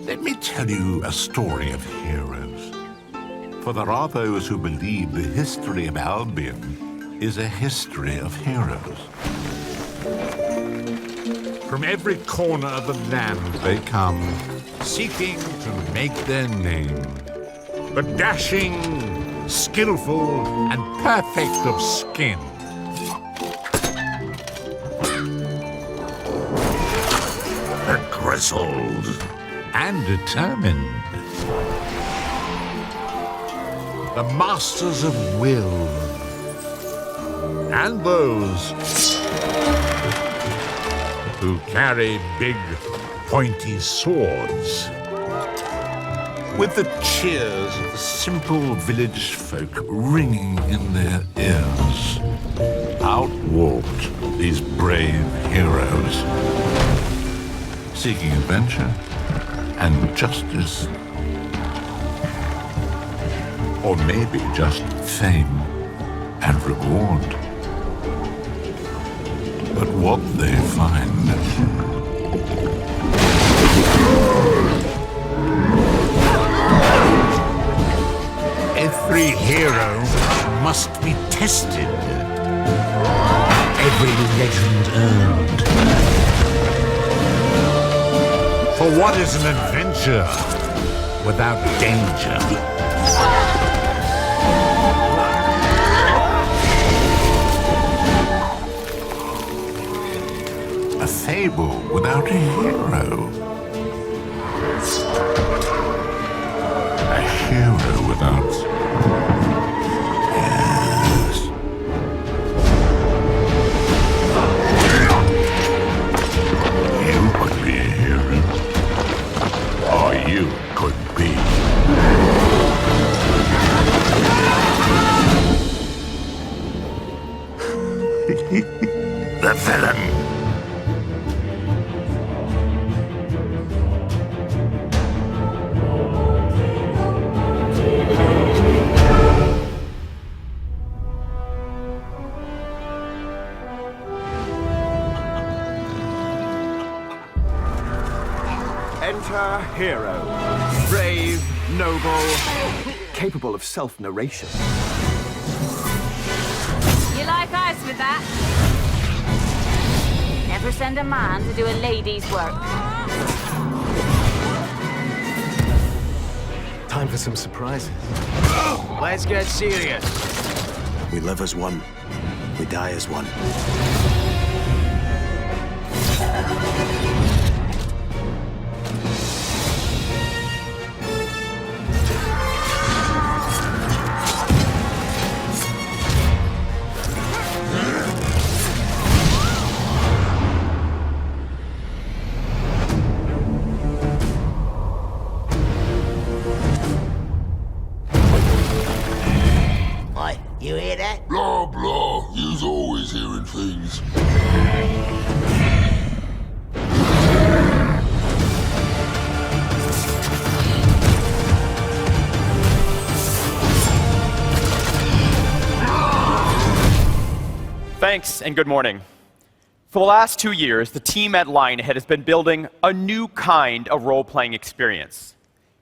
Let me tell you a story of heroes. For there are those who believe the history of Albion is a history of heroes. From every corner of the land they come, seeking to make their name. The dashing, skillful, and perfect of skin. The grizzled and determined. The masters of will. And those who carry big, pointy swords. With the cheers of the simple village folk ringing in their ears, out walked these brave heroes, seeking adventure and justice. Or maybe just fame and reward. But what they find... Every hero must be tested. Every legend earned. For what is an adventure without danger? A fable without a hero. A hero without... Yes. You could be a hero. Or you could be. The villain. Enter hero. Brave, noble, capable of self-narration. You like ice with that? Never send a man to do a lady's work. Time for some surprises. Let's get serious. We live as one. We die as one. You hear that? Blah, blah. You's always hearing things. Thanks, and good morning. For the last 2 years, the team at Lionhead has been building a new kind of role-playing experience.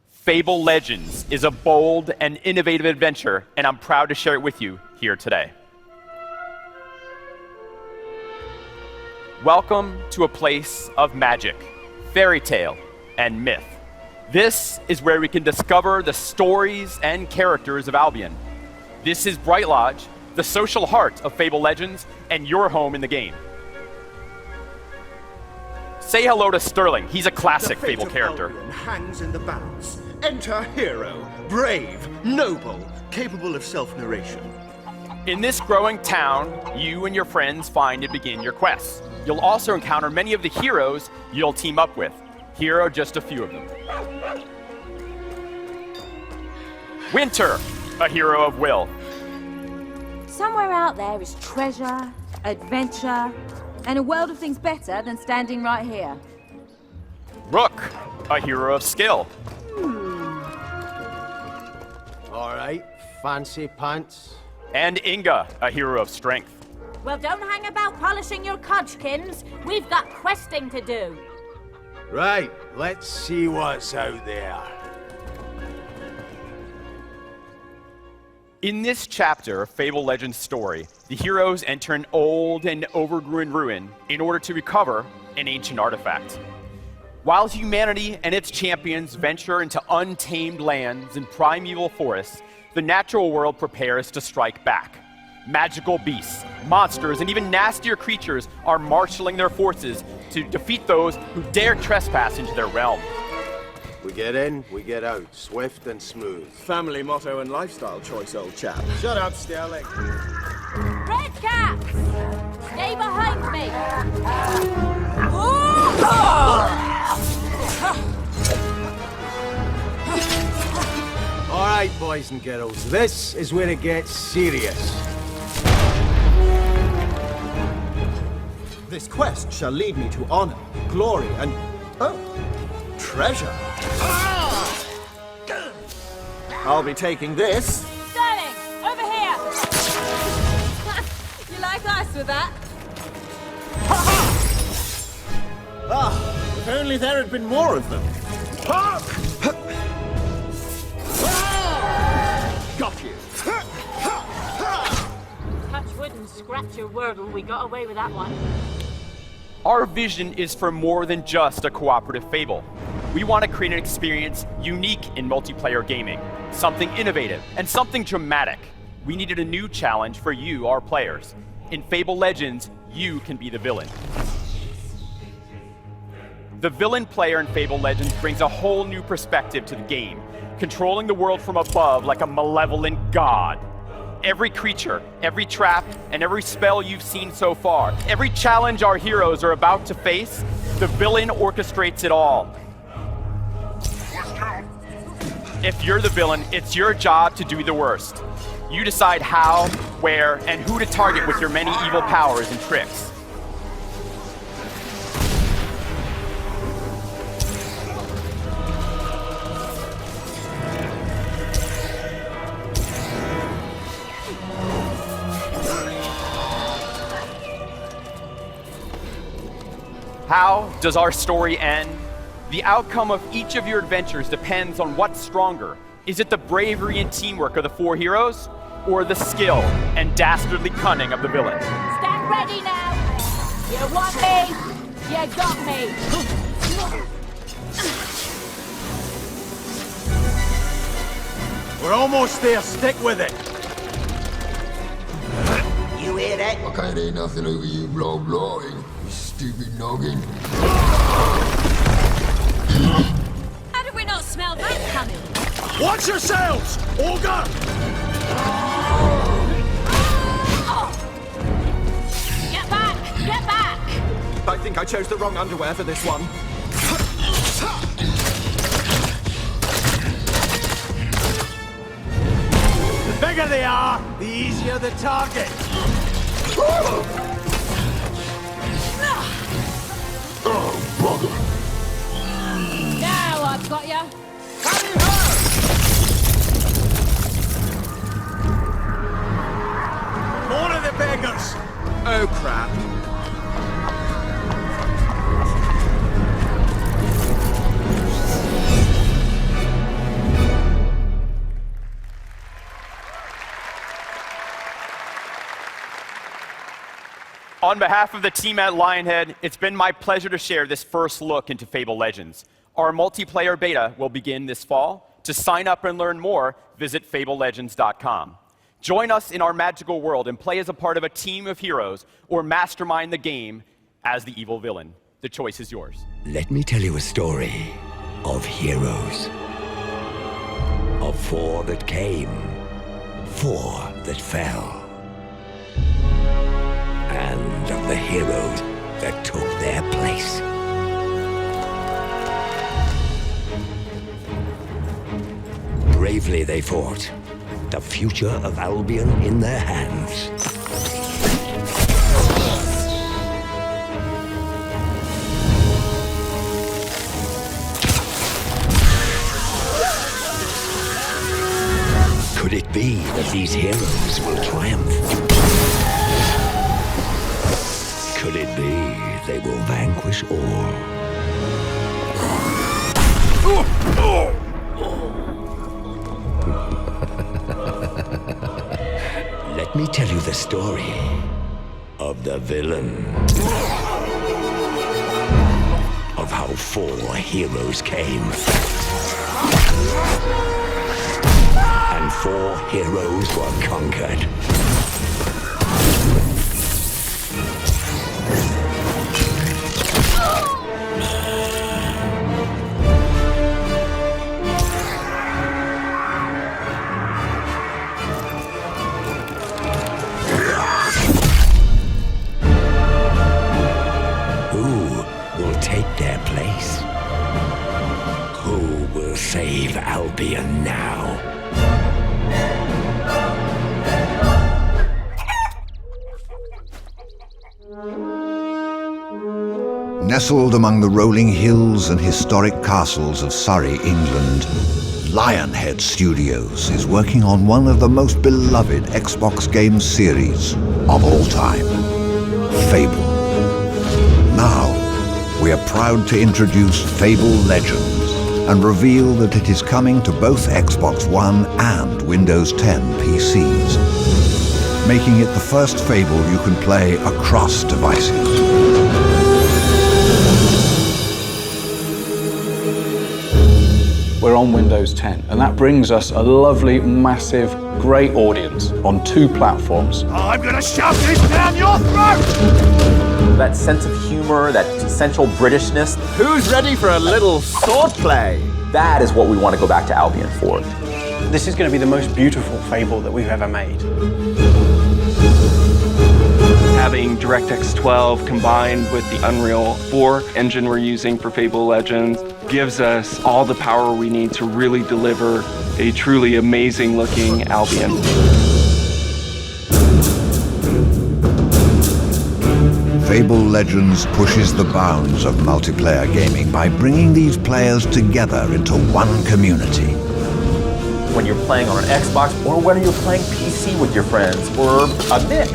Fable Legends is a bold and innovative adventure, and I'm proud to share it with you here today. Welcome to a place of magic, fairy tale, and myth. This is where we can discover the stories and characters of Albion. This is Bright Lodge, the social heart of Fable Legends, and your home in the game. Say hello to Sterling. He's a classic Fable character. The fate of Albion hangs in the balance. Enter hero, brave, noble, capable of self-narration. In this growing town, you and your friends find and begin your quests. You'll also encounter many of the heroes you'll team up with. Here are just a few of them. Winter, a hero of will. Somewhere out there is treasure, adventure, and a world of things better than standing right here. Rook, a hero of skill. All right, fancy pants. And Inga, a hero of strength. Well, don't hang about polishing your codgkins. We've got questing to do. Right, let's see what's out there. In this chapter of Fable Legends story, the heroes enter an old and overgrown ruin in order to recover an ancient artifact. While humanity and its champions venture into untamed lands and primeval forests, the natural world prepares to strike back. Magical beasts, monsters, and even nastier creatures are marshaling their forces to defeat those who dare trespass into their realm. We get in, we get out, swift and smooth. Family motto and lifestyle choice, old chap. Shut up, Sterling. Red caps! Stay behind me! All right, boys and girls, this is where it gets serious. This quest shall lead me to honor, glory, and... oh, treasure. I'll be taking this. Sterling, over here! You like ice with that? Ah, if only there had been more of them. Got you. Touch wood and scratch your wordle. We got away with that one. Our vision is for more than just a cooperative Fable. We want to create an experience unique in multiplayer gaming, something innovative, and something dramatic. We needed a new challenge for you, our players. In Fable Legends, you can be the villain. The villain player in Fable Legends brings a whole new perspective to the game, controlling the world from above like a malevolent god. Every creature, every trap, and every spell you've seen so far, every challenge our heroes are about to face, the villain orchestrates it all. If you're the villain, it's your job to do the worst. You decide how, where, and who to target with your many evil powers and tricks. How does our story end? The outcome of each of your adventures depends on what's stronger. Is it the bravery and teamwork of the four heroes, or the skill and dastardly cunning of the villain? Stand ready now! You want me? You got me! We're almost there, stick with it. You hear that? I can't hear nothing over you blowing, you stupid noggin. How did we not smell that coming? Watch yourselves! Olga! Get back! Get back! I think I chose the wrong underwear for this one. The bigger they are, the easier the target. Oh, bugger. Now I've got ya! More of the beggars! Oh, crap. On behalf of the team at Lionhead, it's been my pleasure to share this first look into Fable Legends. Our multiplayer beta will begin this fall. To sign up and learn more, visit fablelegends.com. Join us in our magical world and play as a part of a team of heroes, or mastermind the game as the evil villain. The choice is yours. Let me tell you a story of heroes. Of four that came, four that fell. And of the heroes that took their place. Bravely they fought, the future of Albion in their hands. Could it be that these heroes will triumph? Could it be they will vanquish all? Let me tell you the story of the villain. Of how 4 heroes came. And 4 heroes were conquered. Save Albion now. Nestled among the rolling hills and historic castles of Surrey, England, Lionhead Studios is working on one of the most beloved Xbox game series of all time, Fable. Now, we are proud to introduce Fable Legends and reveal that it is coming to both Xbox One and Windows 10 PCs, making it the first Fable you can play across devices. We're on Windows 10, and that brings us a lovely, massive, great audience on 2 platforms. I'm gonna shove this down your throat! That sense of humor, that essential Britishness. Who's ready for a little swordplay? That is what we want to go back to Albion for. This is going to be the most beautiful Fable that we've ever made. Having DirectX 12 combined with the Unreal 4 engine we're using for Fable Legends gives us all the power we need to really deliver a truly amazing looking Albion. Fable Legends pushes the bounds of multiplayer gaming by bringing these players together into one community. When you're playing on an Xbox, or whether you're playing PC with your friends, or a mix,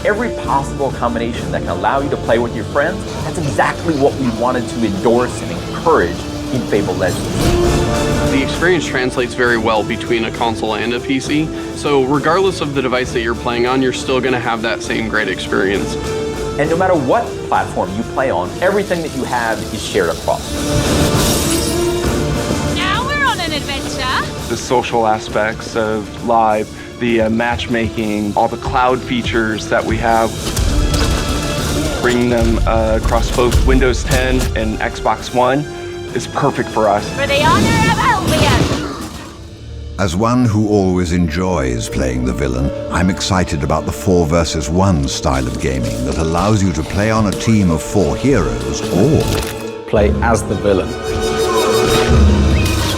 every possible combination that can allow you to play with your friends, that's exactly what we wanted to endorse and encourage in Fable Legends. The experience translates very well between a console and a PC, so regardless of the device that you're playing on, you're still going to have that same great experience. And no matter what platform you play on, everything that you have is shared across. Now we're on an adventure. The social aspects of live, the matchmaking, all the cloud features that we have, bringing them across both Windows 10 and Xbox One is perfect for us. For the honor of Albion! As one who always enjoys playing the villain, I'm excited about the 4 versus 1 style of gaming that allows you to play on a team of 4 heroes or play as the villain.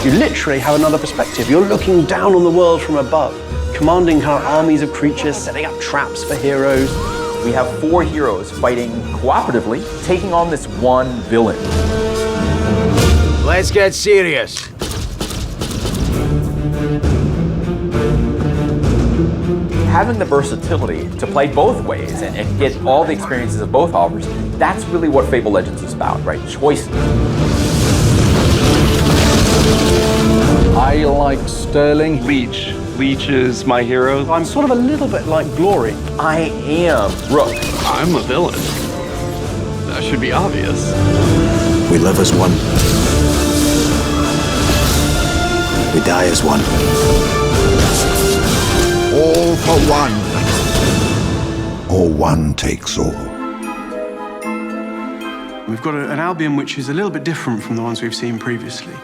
You literally have another perspective. You're looking down on the world from above, commanding our armies of creatures, setting up traps for heroes. We have 4 heroes fighting cooperatively, taking on this one villain. Let's get serious. Having the versatility to play both ways and get all the experiences of both offers, that's really what Fable Legends is about, right? Choice. I like Sterling. Leech. Leech is my hero. I'm sort of a little bit like Glory. I am Rook. I'm a villain. That should be obvious. We live as one. We die as one. all for one, or one takes all. We've got an Albion which is a little bit different from the ones we've seen previously.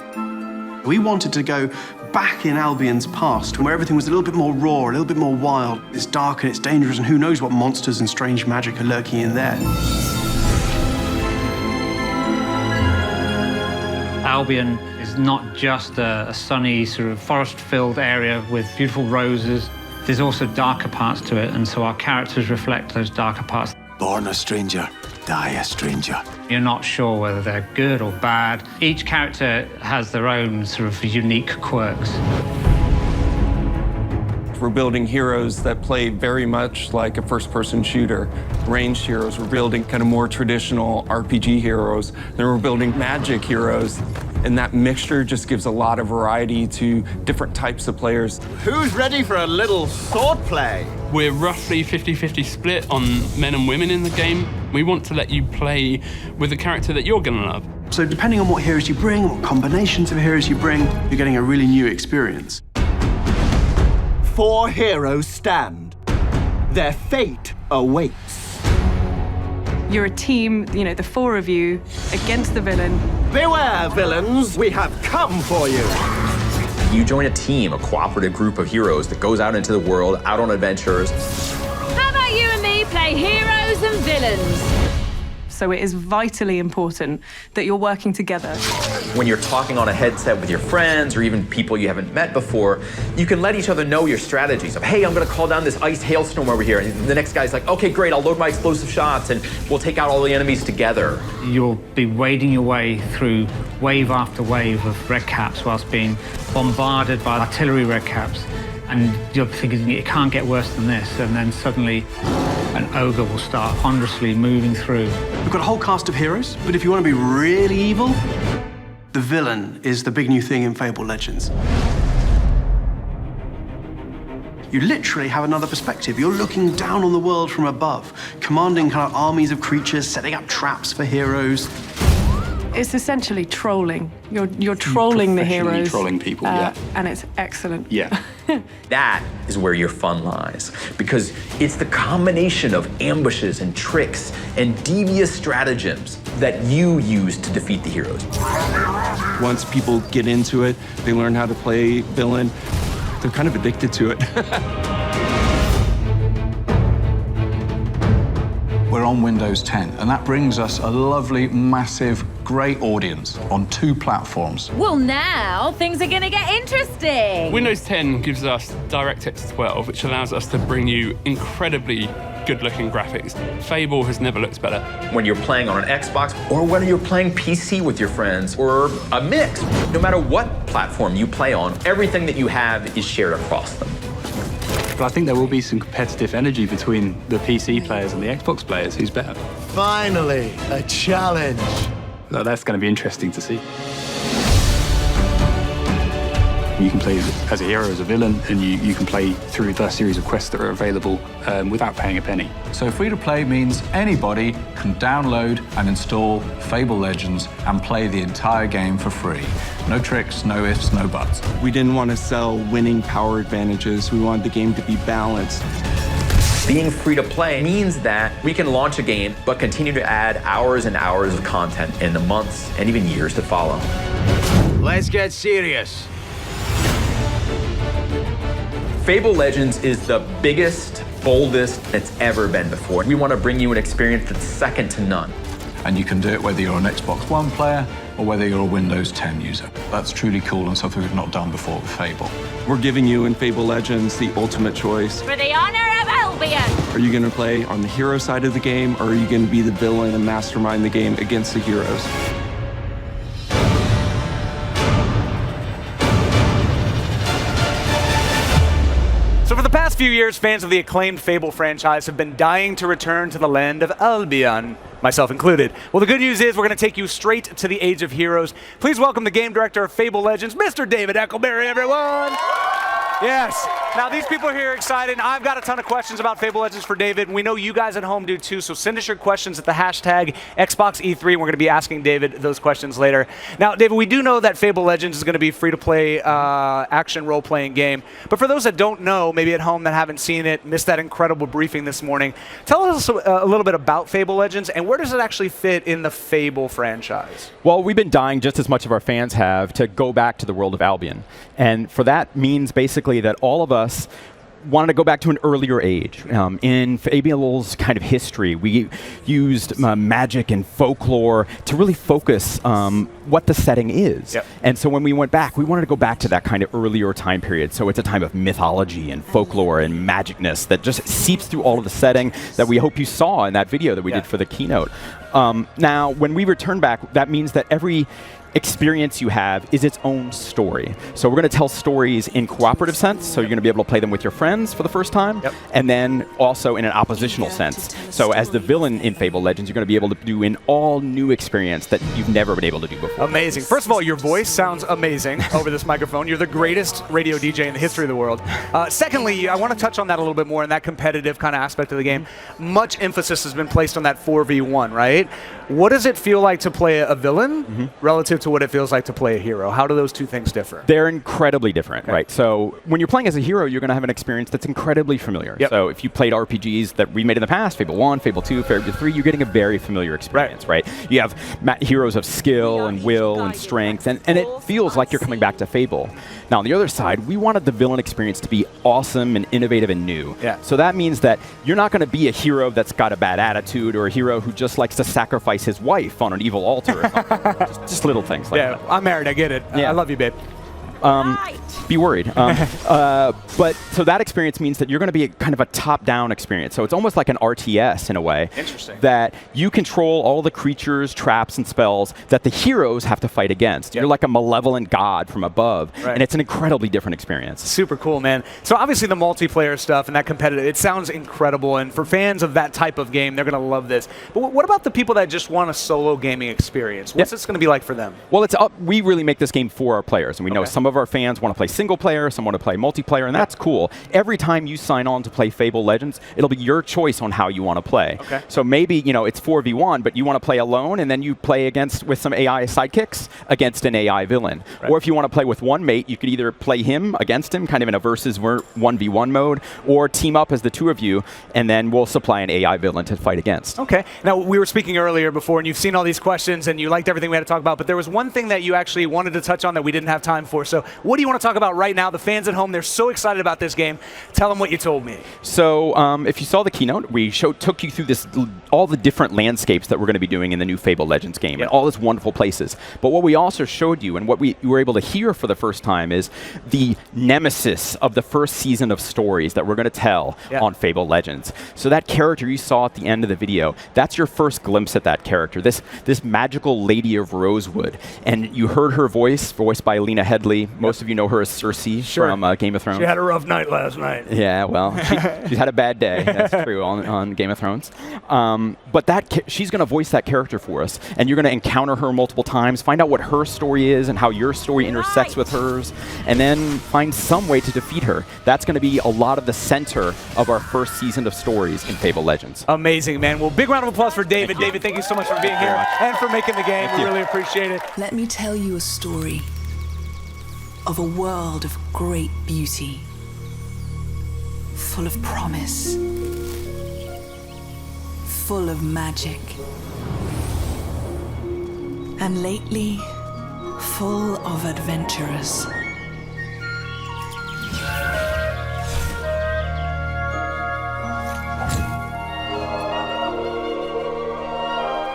We wanted to go back in Albion's past, where everything was a little bit more raw, a little bit more wild. It's dark and it's dangerous, and who knows what monsters and strange magic are lurking in there. Albion is not just a sunny, sort of forest-filled area with beautiful roses. There's also darker parts to it, and so our characters reflect those darker parts. Born a stranger, die a stranger. You're not sure whether they're good or bad. Each character has their own sort of unique quirks. We're building heroes that play very much like a first-person shooter. Ranged heroes, we're building kind of more traditional RPG heroes. Then we're building magic heroes. And that mixture just gives a lot of variety to different types of players. Who's ready for a little sword play? We're roughly 50-50 split on men and women in the game. We want to let you play with the character that you're gonna love. So depending on what heroes you bring, what combinations of heroes you bring, you're getting a really new experience. 4 heroes stand. Their fate awaits. You're a team, you know, the 4 of you against the villain. Beware, villains, we have come for you. You join a team, a cooperative group of heroes that goes out into the world, out on adventures. How about you and me play heroes and villains? So it is vitally important that you're working together. When you're talking on a headset with your friends or even people you haven't met before, you can let each other know your strategies of, hey, I'm gonna call down this ice hailstorm over here. And the next guy's like, okay, great, I'll load my explosive shots and we'll take out all the enemies together. You'll be wading your way through wave after wave of red caps whilst being bombarded by artillery red caps. And you're thinking, it can't get worse than this. And then suddenly an ogre will start ponderously moving through. We've got a whole cast of heroes, but if you want to be really evil, the villain is the big new thing in Fable Legends. You literally have another perspective. You're looking down on the world from above, commanding kind of armies of creatures, setting up traps for heroes. It's essentially trolling. You're trolling the heroes. Trolling people, yeah. And it's excellent. Yeah. That is where your fun lies, because it's the combination of ambushes and tricks and devious stratagems that you use to defeat the heroes. Once people get into it, they learn how to play villain, they're kind of addicted to it. We're on Windows 10, and that brings us a lovely, massive, great audience on 2 platforms. Well, now things are gonna get interesting. Windows 10 gives us DirectX 12, which allows us to bring you incredibly good-looking graphics. Fable has never looked better. When you're playing on an Xbox, or whether you're playing PC with your friends, or a mix, no matter what platform you play on, everything that you have is shared across them. But I think there will be some competitive energy between the PC players and the Xbox players. Who's better? Finally, a challenge. So that's going to be interesting to see. You can play as a hero, as a villain, and you can play through the series of quests that are available without paying a penny. So free-to-play means anybody can download and install Fable Legends and play the entire game for free. No tricks, no ifs, no buts. We didn't want to sell winning power advantages. We wanted the game to be balanced. Being free to play means that we can launch a game, but continue to add hours and hours of content in the months and even years to follow. Let's get serious. Fable Legends is the biggest, boldest it's ever been before. We want to bring you an experience that's second to none. And you can do it whether you're an Xbox One player or whether you're a Windows 10 user. That's truly cool and something we've not done before with Fable. We're giving you in Fable Legends the ultimate choice. For the honor of Albion! Are you going to play on the hero side of the game, or are you going to be the villain and mastermind the game against the heroes? So for the past few years, fans of the acclaimed Fable franchise have been dying to return to the land of Albion, myself included. Well, the good news is we're going to take you straight to the Age of Heroes. Please welcome the game director of Fable Legends, Mr. David Eckelberry, everyone! Yes. Now, these people are here excited. I've got a ton of questions about Fable Legends for David, and we know you guys at home do too, so send us your questions at the hashtag XboxE3. We're going to be asking David those questions later. Now, David, we do know that Fable Legends is going to be a free-to-play action role-playing game, but for those that don't know, maybe at home that haven't seen it, missed that incredible briefing this morning, tell us a little bit about Fable Legends, and where does it actually fit in the Fable franchise? Well, we've been dying, just as much of our fans have, to go back to the world of Albion. And for that means basically that all of us wanted to go back to an earlier age. In Fable's kind of history, we used magic and folklore to really focus what the setting is. Yep. And so when we went back, we wanted to go back to that kind of earlier time period. So it's a time of mythology and folklore and magicness that just seeps through all of the setting that we hope you saw in that video that we did for the keynote. Now, when we return back, that means that every experience you have is its own story. So we're going to tell stories in cooperative sense, so you're going to be able to play them with your friends for the first time, and then also in an oppositional sense. So as the villain in Fable Legends, you're going to be able to do an all-new experience that you've never been able to do before. Amazing. First of all, your voice sounds amazing over this microphone. You're the greatest radio DJ in the history of the world. Secondly, I want to touch on that a little bit more in that competitive kind of aspect of the game. Much emphasis has been placed on that 4v1, right? What does it feel like to play a villain relative to what it feels like to play a hero? How do those two things differ? They're incredibly different, right? So when you're playing as a hero, you're going to have an experience that's incredibly familiar. So if you played RPGs that we made in the past, Fable 1, Fable 2, Fable 3, you're getting a very familiar experience, right? You have heroes of skill and will and strength, and it feels like you're coming back to Fable. Now, on the other side, we wanted the villain experience to be awesome and innovative and new. So that means that you're not going to be a hero that's got a bad attitude or a hero who just likes to sacrifice his wife on an evil altar or something. just little things like that. I'm married, I get it. I love you, babe. Be worried. But so that experience means that you're going to be a kind of a top-down experience. So it's almost like an RTS in a way. Interesting. That you control all the creatures, traps, and spells that the heroes have to fight against. You're like a malevolent god from above, and it's an incredibly different experience. Super cool, man. So obviously the multiplayer stuff and that competitive, it sounds incredible, and for fans of that type of game, they're going to love this. But what about the people that just want a solo gaming experience? What's this going to be like for them? Well, we really make this game for our players, and we know some of our fans want to play single player, some want to play multiplayer, and that's cool. Every time you sign on to play Fable Legends, it'll be your choice on how you want to play. So maybe, it's 4v1, but you want to play alone, and then you play with some AI sidekicks against an AI villain. Or if you want to play with one mate, you could either play him against him, kind of in a versus 1v1 mode, or team up as the two of you, and then we'll supply an AI villain to fight against. Okay. Now, we were speaking earlier before, and you've seen all these questions, and you liked everything we had to talk about, but there was one thing that you actually wanted to touch on that we didn't have time for. So what do you want to talk about right now? The fans at home, they're so excited about this game. Tell them what you told me. So if you saw the keynote, we took you through all the different landscapes that we're going to be doing in the new Fable Legends game, and all these wonderful places. But what we also showed you, and what you were able to hear for the first time, is the nemesis of the first season of stories that we're going to tell on Fable Legends. So that character you saw at the end of the video, that's your first glimpse at that character, this magical Lady of Rosewood. And you heard her voiced by Lena Headey. Most of you know her as Cersei from Game of Thrones. She had a rough night last night. Yeah, well, she's had a bad day. That's true on Game of Thrones. But she's going to voice that character for us, and you're going to encounter her multiple times, find out what her story is and how your story intersects with hers, and then find some way to defeat her. That's going to be a lot of the center of our first season of stories in Fable Legends. Amazing, man. Well, big round of applause for David. David, thank you so much for being here and for making the game. We really appreciate it. Let me tell you a story of a world of great beauty, full of promise, full of magic, and lately, full of adventurers.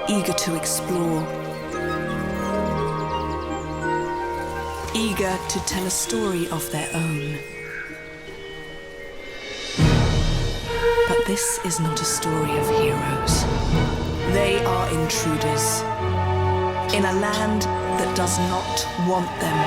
Eager to explore, eager to tell a story of their own. But this is not a story of heroes. They are intruders in a land that does not want them.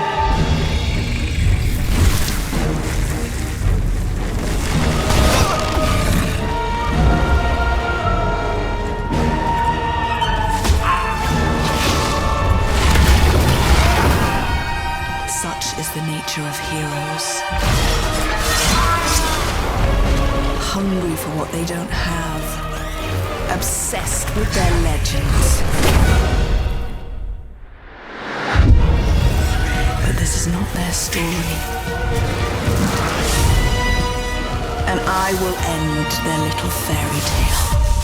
Such is the nature of heroes. Hungry for what they don't have. Obsessed with their legends. But this is not their story. And I will end their little fairy tale.